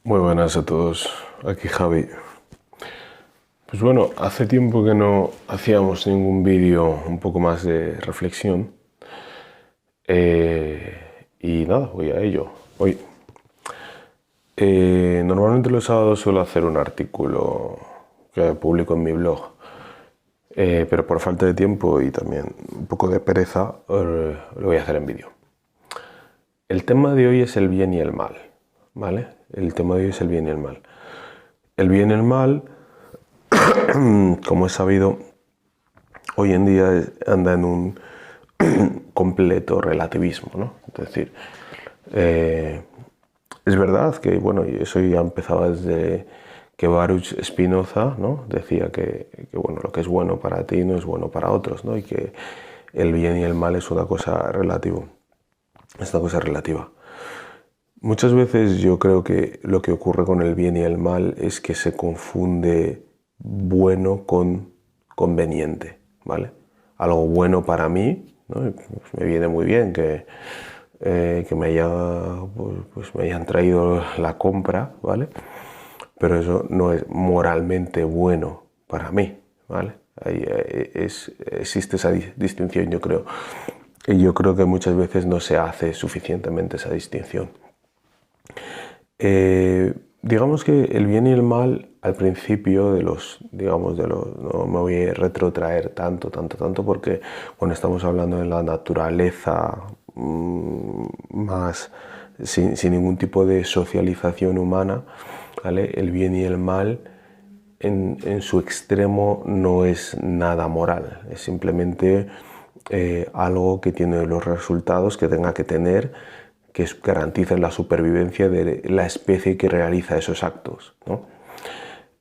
Muy buenas a todos, aquí Javi. Pues bueno, hace tiempo que no hacíamos ningún vídeo un poco más de reflexión. Y nada, voy a ello. Hoy, normalmente los sábados suelo hacer un artículo que publico en mi blog. Pero por falta de tiempo y también un poco de pereza, lo voy a hacer en vídeo. El tema de hoy es el bien y el mal, ¿vale? El tema de hoy es el bien y el mal. El bien y el mal, como es sabido, hoy en día anda en un completo relativismo, ¿no? Es decir, es verdad que, bueno, y eso ya empezaba desde que Baruch Spinoza, ¿no? Decía bueno, lo que es bueno para ti no es bueno para otros, ¿no? Y que el bien y el mal es una cosa relativa. Es una cosa relativa. Muchas veces yo creo que lo que ocurre con el bien y el mal es que se confunde bueno con conveniente, ¿vale? Algo bueno para mí, ¿no? Me viene muy bien que me hayan traído la compra, ¿vale? Pero eso no es moralmente bueno para mí, ¿vale? Existe esa distinción, yo creo. Y yo creo que muchas veces no se hace suficientemente esa distinción. Digamos que el bien y el mal al principio no me voy a retrotraer tanto, porque cuando estamos hablando de la naturaleza más sin ningún tipo de socialización humana, ¿vale? El bien y el mal en su extremo no es nada moral, es simplemente algo que tiene los resultados que tenga que tener, que garanticen la supervivencia de la especie que realiza esos actos, ¿no?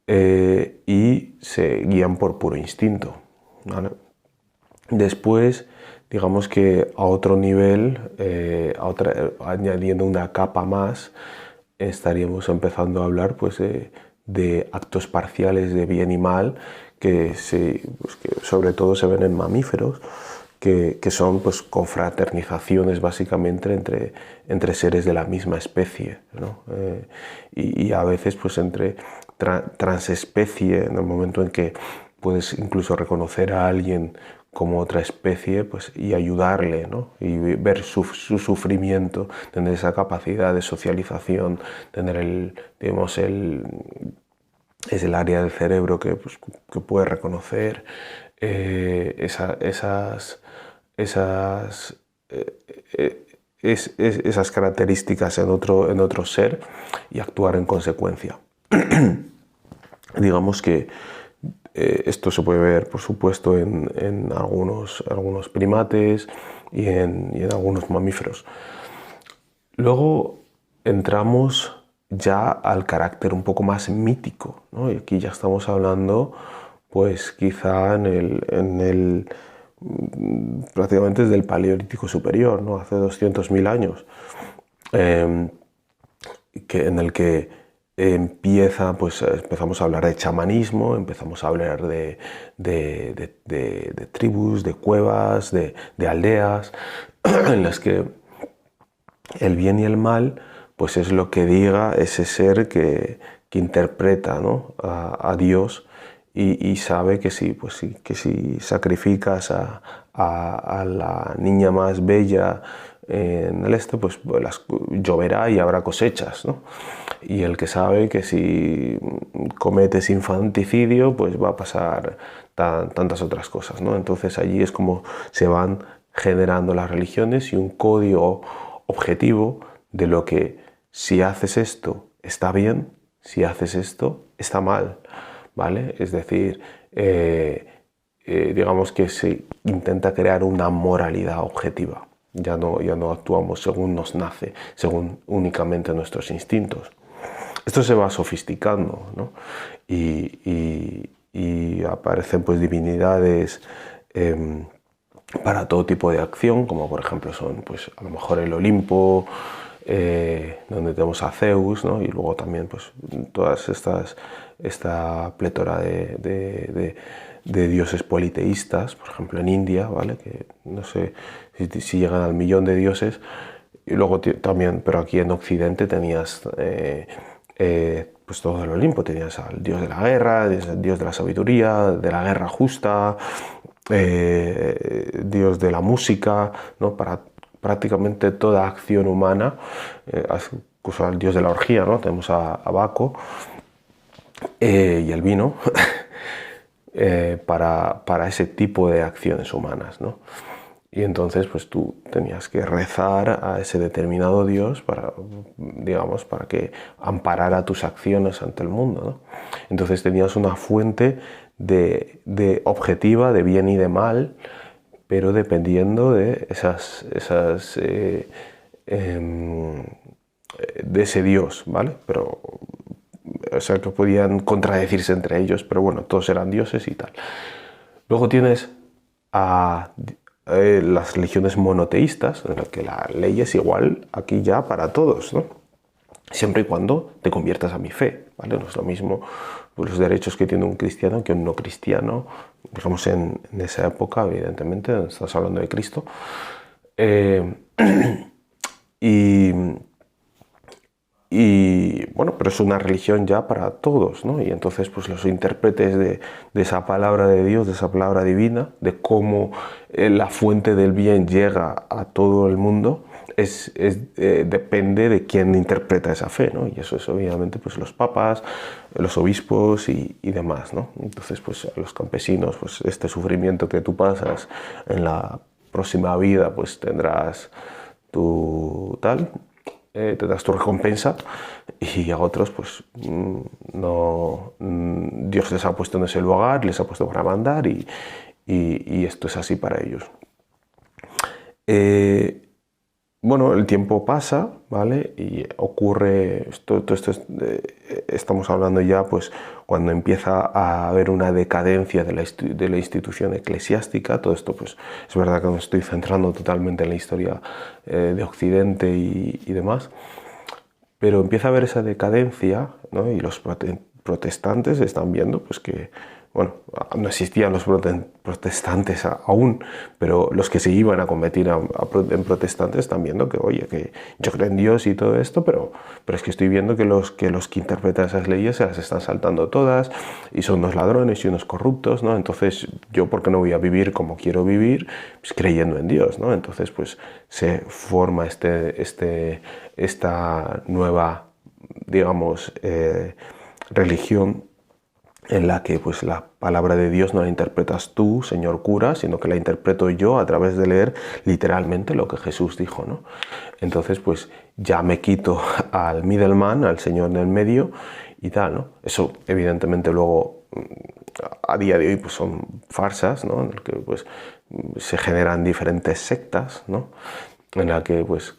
Y se guían por puro instinto, ¿vale? Después, digamos que a otro nivel, añadiendo una capa más, estaríamos empezando a hablar pues, de actos parciales de bien y mal que sobre todo se ven en mamíferos, que son pues, confraternizaciones básicamente entre seres de la misma especie, ¿no? Y a veces pues, entre transespecie, en el momento en que puedes incluso reconocer a alguien como otra especie, pues, y ayudarle, ¿no? Y ver su sufrimiento, tener esa capacidad de socialización, tener es el área del cerebro que puede reconocer esas características en otro ser y actuar en consecuencia. Digamos que esto se puede ver, por supuesto, en algunos primates y en algunos mamíferos. Luego entramos ya al carácter un poco más mítico, ¿no? Y aquí ya estamos hablando, pues quizá prácticamente desde el Paleolítico Superior, ¿no? Hace 200.000 años, en el que empezamos a hablar de chamanismo, empezamos a hablar de tribus, de cuevas, de aldeas, en las que el bien y el mal pues es lo que diga ese ser que interpreta, ¿no? a Dios y sabe que si sacrificas a la niña más bella en el pues lloverá y habrá cosechas, ¿no? Y el que sabe que si cometes infanticidio pues va a pasar tantas otras cosas, ¿no? Entonces allí es como se van generando las religiones y un código objetivo de lo que si haces esto está bien, si haces esto está mal, ¿vale? Es decir, digamos que se intenta crear una moralidad objetiva. Ya no actuamos según nos nace, según únicamente nuestros instintos. Esto se va sofisticando, ¿no? Y aparecen pues divinidades para todo tipo de acción, como por ejemplo son pues a lo mejor el Olimpo, donde tenemos a Zeus, ¿no? Y luego también pues todas esta plétora de dioses politeístas, por ejemplo en India, ¿vale? Que no sé si llegan al 1.000.000 de dioses. Y luego también, pero aquí en Occidente tenías pues todo el Olimpo. Tenías al dios de la guerra, el dios de la sabiduría, de la guerra justa, dios de la música, ¿no? Para prácticamente toda acción humana, incluso al dios de la orgía, ¿no? Tenemos a Baco, y el vino, para ese tipo de acciones humanas, ¿no? Y entonces pues tú tenías que rezar a ese determinado Dios para, digamos, para que amparara tus acciones ante el mundo, ¿no? Entonces tenías una fuente de objetiva, de bien y de mal, pero dependiendo de de ese Dios, ¿vale? Pero, o sea, que podían contradecirse entre ellos, pero bueno, todos eran dioses y tal. Luego tienes a las religiones monoteístas, en las que la ley es igual aquí ya para todos, ¿no? Siempre y cuando te conviertas a mi fe, ¿vale? No es lo mismo los derechos que tiene un cristiano que un no cristiano, digamos en esa época, evidentemente, estás hablando de Cristo. Y bueno, pero es una religión ya para todos, ¿no? Y entonces pues los intérpretes de esa palabra de Dios, de esa palabra divina, de cómo la fuente del bien llega a todo el mundo, depende de quién interpreta esa fe, ¿no? Y eso es obviamente pues los papas, los obispos y demás, ¿no? Entonces pues a los campesinos, pues este sufrimiento que tú pasas en la próxima vida, pues tendrás tu tal, te das tu recompensa, y a otros pues no, Dios les ha puesto en ese lugar, les ha puesto para mandar, y esto es así para ellos. Bueno, el tiempo pasa, ¿vale? Y ocurre, todo esto estamos hablando ya pues cuando empieza a haber una decadencia de la institución eclesiástica. Todo esto pues es verdad que me estoy centrando totalmente en la historia de Occidente y demás, pero empieza a haber esa decadencia, ¿no? Y los protestantes están viendo pues que, bueno, no existían los protestantes aún, pero los que se iban a convertir en protestantes están viendo que, oye, que yo creo en Dios y todo esto, pero es que estoy viendo que los que interpretan esas leyes se las están saltando todas y son unos ladrones y unos corruptos, ¿no? Entonces, ¿yo por qué no voy a vivir como quiero vivir? Pues creyendo en Dios, ¿no? Entonces, pues se forma esta nueva, digamos, religión, en la que pues la palabra de Dios no la interpretas tú, señor cura, sino que la interpreto yo a través de leer literalmente lo que Jesús dijo, ¿no? Entonces pues ya me quito al middleman, al señor en el medio y tal, ¿no? Eso evidentemente luego a día de hoy pues son farsas, ¿no? En el que pues se generan diferentes sectas, ¿no? En la que pues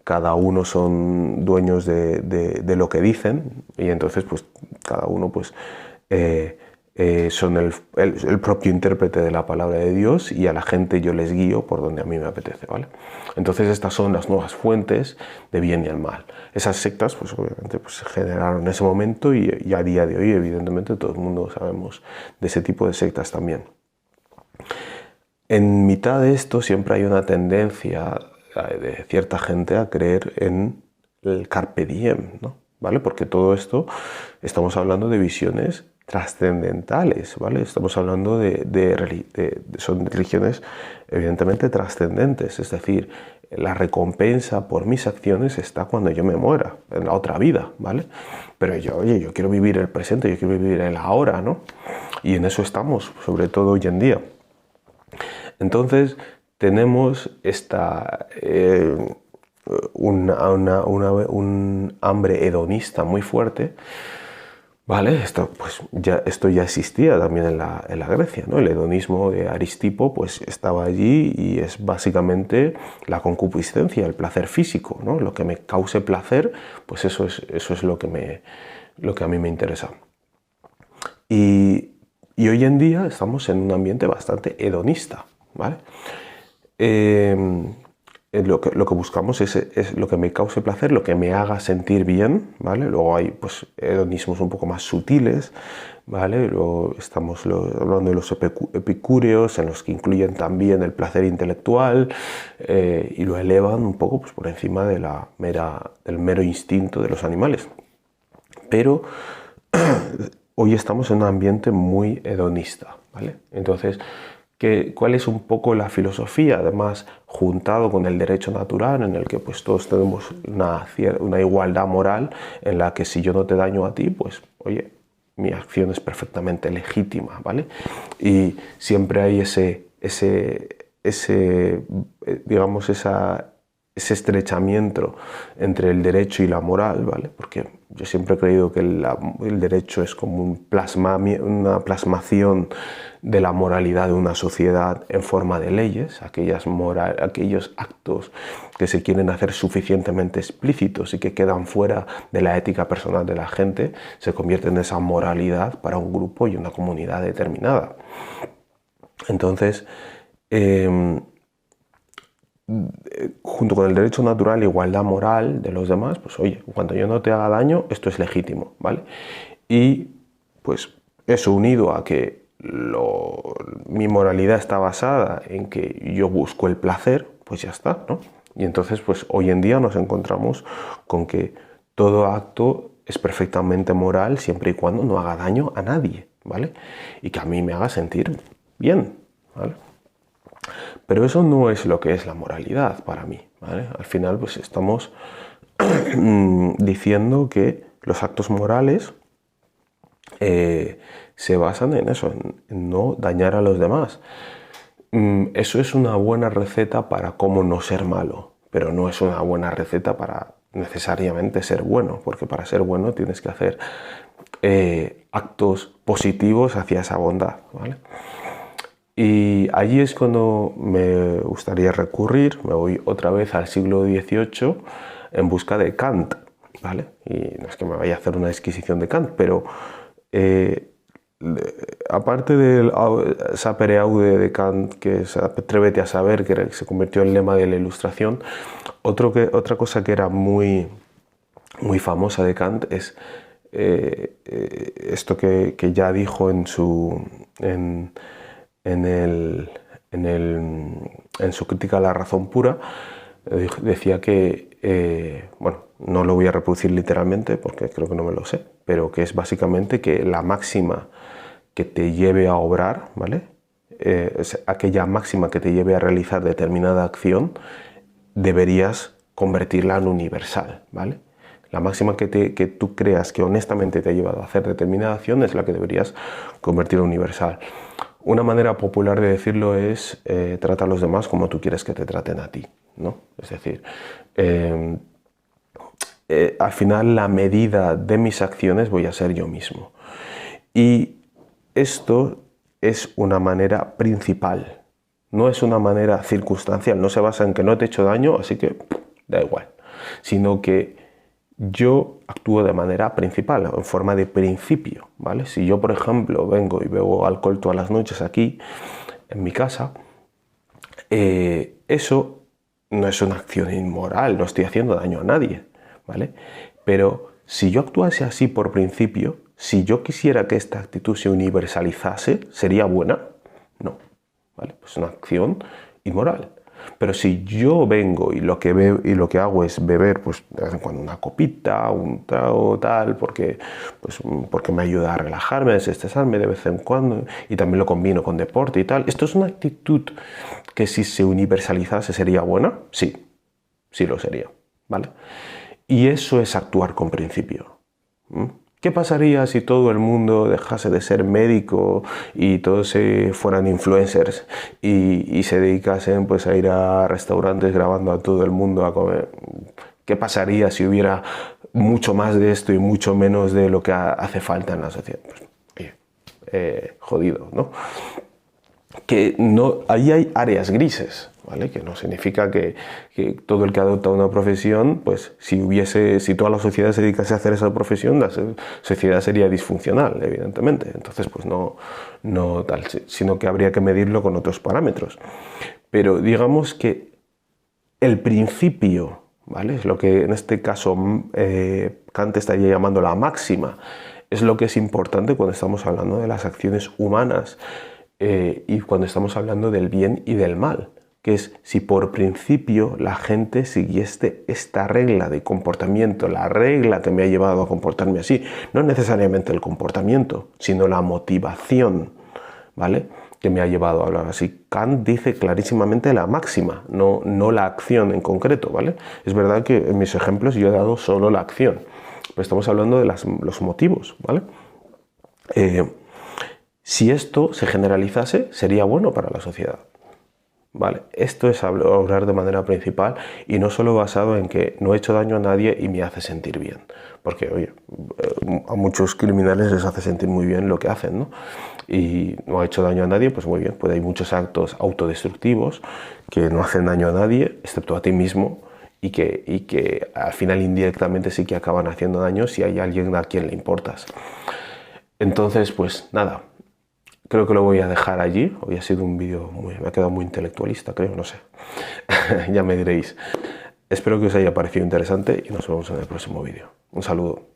cada uno son dueños de lo que dicen, y entonces pues cada uno pues son el propio intérprete de la palabra de Dios, y a la gente yo les guío por donde a mí me apetece, ¿vale? Entonces estas son las nuevas fuentes de bien y el mal. Esas sectas pues obviamente pues, se generaron en ese momento, y a día de hoy evidentemente todo el mundo sabemos de ese tipo de sectas también. En mitad de esto siempre hay una tendencia de cierta gente a creer en el carpe diem, ¿no? ¿Vale? Porque todo esto estamos hablando de visiones trascendentales, ¿vale? Estamos hablando son religiones evidentemente trascendentes, es decir, la recompensa por mis acciones está cuando yo me muera, en la otra vida, ¿vale? Pero yo quiero vivir el presente, yo quiero vivir el ahora, ¿no? Y en eso estamos, sobre todo hoy en día. Entonces tenemos un hambre hedonista muy fuerte, ¿vale? Esto ya existía también en la Grecia, ¿no? El hedonismo de Aristipo pues estaba allí, y es básicamente la concupiscencia, el placer físico, ¿no? Lo que me cause placer, pues eso es lo que a mí me interesa. Y hoy en día estamos en un ambiente bastante hedonista, ¿vale? Lo que buscamos es lo que me cause placer, lo que me haga sentir bien, ¿vale? Luego hay pues hedonismos un poco más sutiles, ¿vale? Luego estamos hablando de los epicúreos, en los que incluyen también el placer intelectual, y lo elevan un poco pues, por encima del mero instinto de los animales. Pero hoy estamos en un ambiente muy hedonista, ¿vale? Entonces, ¿cuál es un poco la filosofía? Además, juntado con el derecho natural, en el que pues todos tenemos una igualdad moral, en la que si yo no te daño a ti, pues, oye, mi acción es perfectamente legítima, ¿vale? Y siempre hay digamos, ese estrechamiento entre el derecho y la moral, ¿vale? Porque yo siempre he creído que el derecho es como una plasmación de la moralidad de una sociedad en forma de leyes, aquellos actos que se quieren hacer suficientemente explícitos y que quedan fuera de la ética personal de la gente, se convierten en esa moralidad para un grupo y una comunidad determinada. Entonces, junto con el derecho natural, igualdad moral de los demás, pues oye, cuando yo no te haga daño, esto es legítimo, ¿vale? Y pues eso unido a que mi moralidad está basada en que yo busco el placer, pues ya está, ¿no? Y entonces, pues hoy en día nos encontramos con que todo acto es perfectamente moral siempre y cuando no haga daño a nadie, ¿vale? Y que a mí me haga sentir bien, ¿vale? Pero eso no es lo que es la moralidad para mí, ¿vale? Al final, pues estamos diciendo que los actos morales se basan en eso, en no dañar a los demás. Eso es una buena receta para cómo no ser malo, pero no es una buena receta para necesariamente ser bueno, porque para ser bueno tienes que hacer actos positivos hacia esa bondad, ¿vale? Y allí es cuando me gustaría recurrir, me voy otra vez al siglo XVIII en busca de Kant, ¿vale? Y no es que me vaya a hacer una exquisición de Kant, pero aparte del sapere aude de Kant, que es atrévete a saber, que se convirtió en lema de la Ilustración, otra cosa que era muy, muy famosa de Kant es esto que ya dijo en su crítica a la razón pura. Decía que, bueno, no lo voy a reproducir literalmente porque creo que no me lo sé, pero que es básicamente que la máxima que te lleve a obrar, ¿vale? Aquella máxima que te lleve a realizar determinada acción, deberías convertirla en universal, ¿vale? La máxima que tú creas que honestamente te ha llevado a hacer determinada acción es la que deberías convertir en universal. Una manera popular de decirlo es trata a los demás como tú quieres que te traten a ti, ¿no? Es decir, al final la medida de mis acciones voy a ser yo mismo. Y esto es una manera principal, no es una manera circunstancial, no se basa en que no te he hecho daño, así que da igual, sino que yo actúo de manera principal, en forma de principio, ¿vale? Si yo, por ejemplo, vengo y bebo alcohol todas las noches aquí, en mi casa, eso no es una acción inmoral, no estoy haciendo daño a nadie, ¿vale? Pero si yo actuase así por principio, si yo quisiera que esta actitud se universalizase, ¿sería buena? No, ¿vale? Pues es una acción inmoral. Pero si yo vengo y lo que hago es beber, pues de vez en cuando una copita, un trago, tal, porque me ayuda a relajarme, a desestresarme de vez en cuando, y también lo combino con deporte y tal, ¿esto es una actitud que si se universalizase sería buena? Sí, sí lo sería, ¿vale? Y eso es actuar con principio. ¿Qué pasaría si todo el mundo dejase de ser médico y todos se fueran influencers y se dedicasen pues a ir a restaurantes grabando a todo el mundo a comer? ¿Qué pasaría si hubiera mucho más de esto y mucho menos de lo que hace falta en la sociedad? Pues, jodido, ¿no? Que no, ahí hay áreas grises, ¿vale? Que no significa que todo el que adopta una profesión, pues si toda la sociedad se dedicase a hacer esa profesión, la sociedad sería disfuncional, evidentemente. Entonces, pues no tal, sino que habría que medirlo con otros parámetros. Pero digamos que el principio, ¿vale? Es lo que en este caso Kant estaría llamando la máxima, es lo que es importante cuando estamos hablando de las acciones humanas. Y cuando estamos hablando del bien y del mal, que es si por principio la gente siguiese esta regla de comportamiento, la regla que me ha llevado a comportarme así, no necesariamente el comportamiento, sino la motivación, ¿vale?, que me ha llevado a hablar así. Kant dice clarísimamente la máxima, no la acción en concreto, ¿vale? Es verdad que en mis ejemplos yo he dado solo la acción, pero estamos hablando de los motivos, ¿vale? Si esto se generalizase, sería bueno para la sociedad. Vale, esto es hablar de manera principal y no solo basado en que no he hecho daño a nadie y me hace sentir bien, porque oye, a muchos criminales les hace sentir muy bien lo que hacen, ¿no? Y no ha hecho daño a nadie, pues muy bien, pues hay muchos actos autodestructivos que no hacen daño a nadie, excepto a ti mismo, y que al final indirectamente sí que acaban haciendo daño si hay alguien a quien le importas. Entonces, pues nada. Creo que lo voy a dejar allí. Hoy ha sido un vídeo me ha quedado muy intelectualista, creo, no sé. Ya me diréis. Espero que os haya parecido interesante y nos vemos en el próximo vídeo. Un saludo.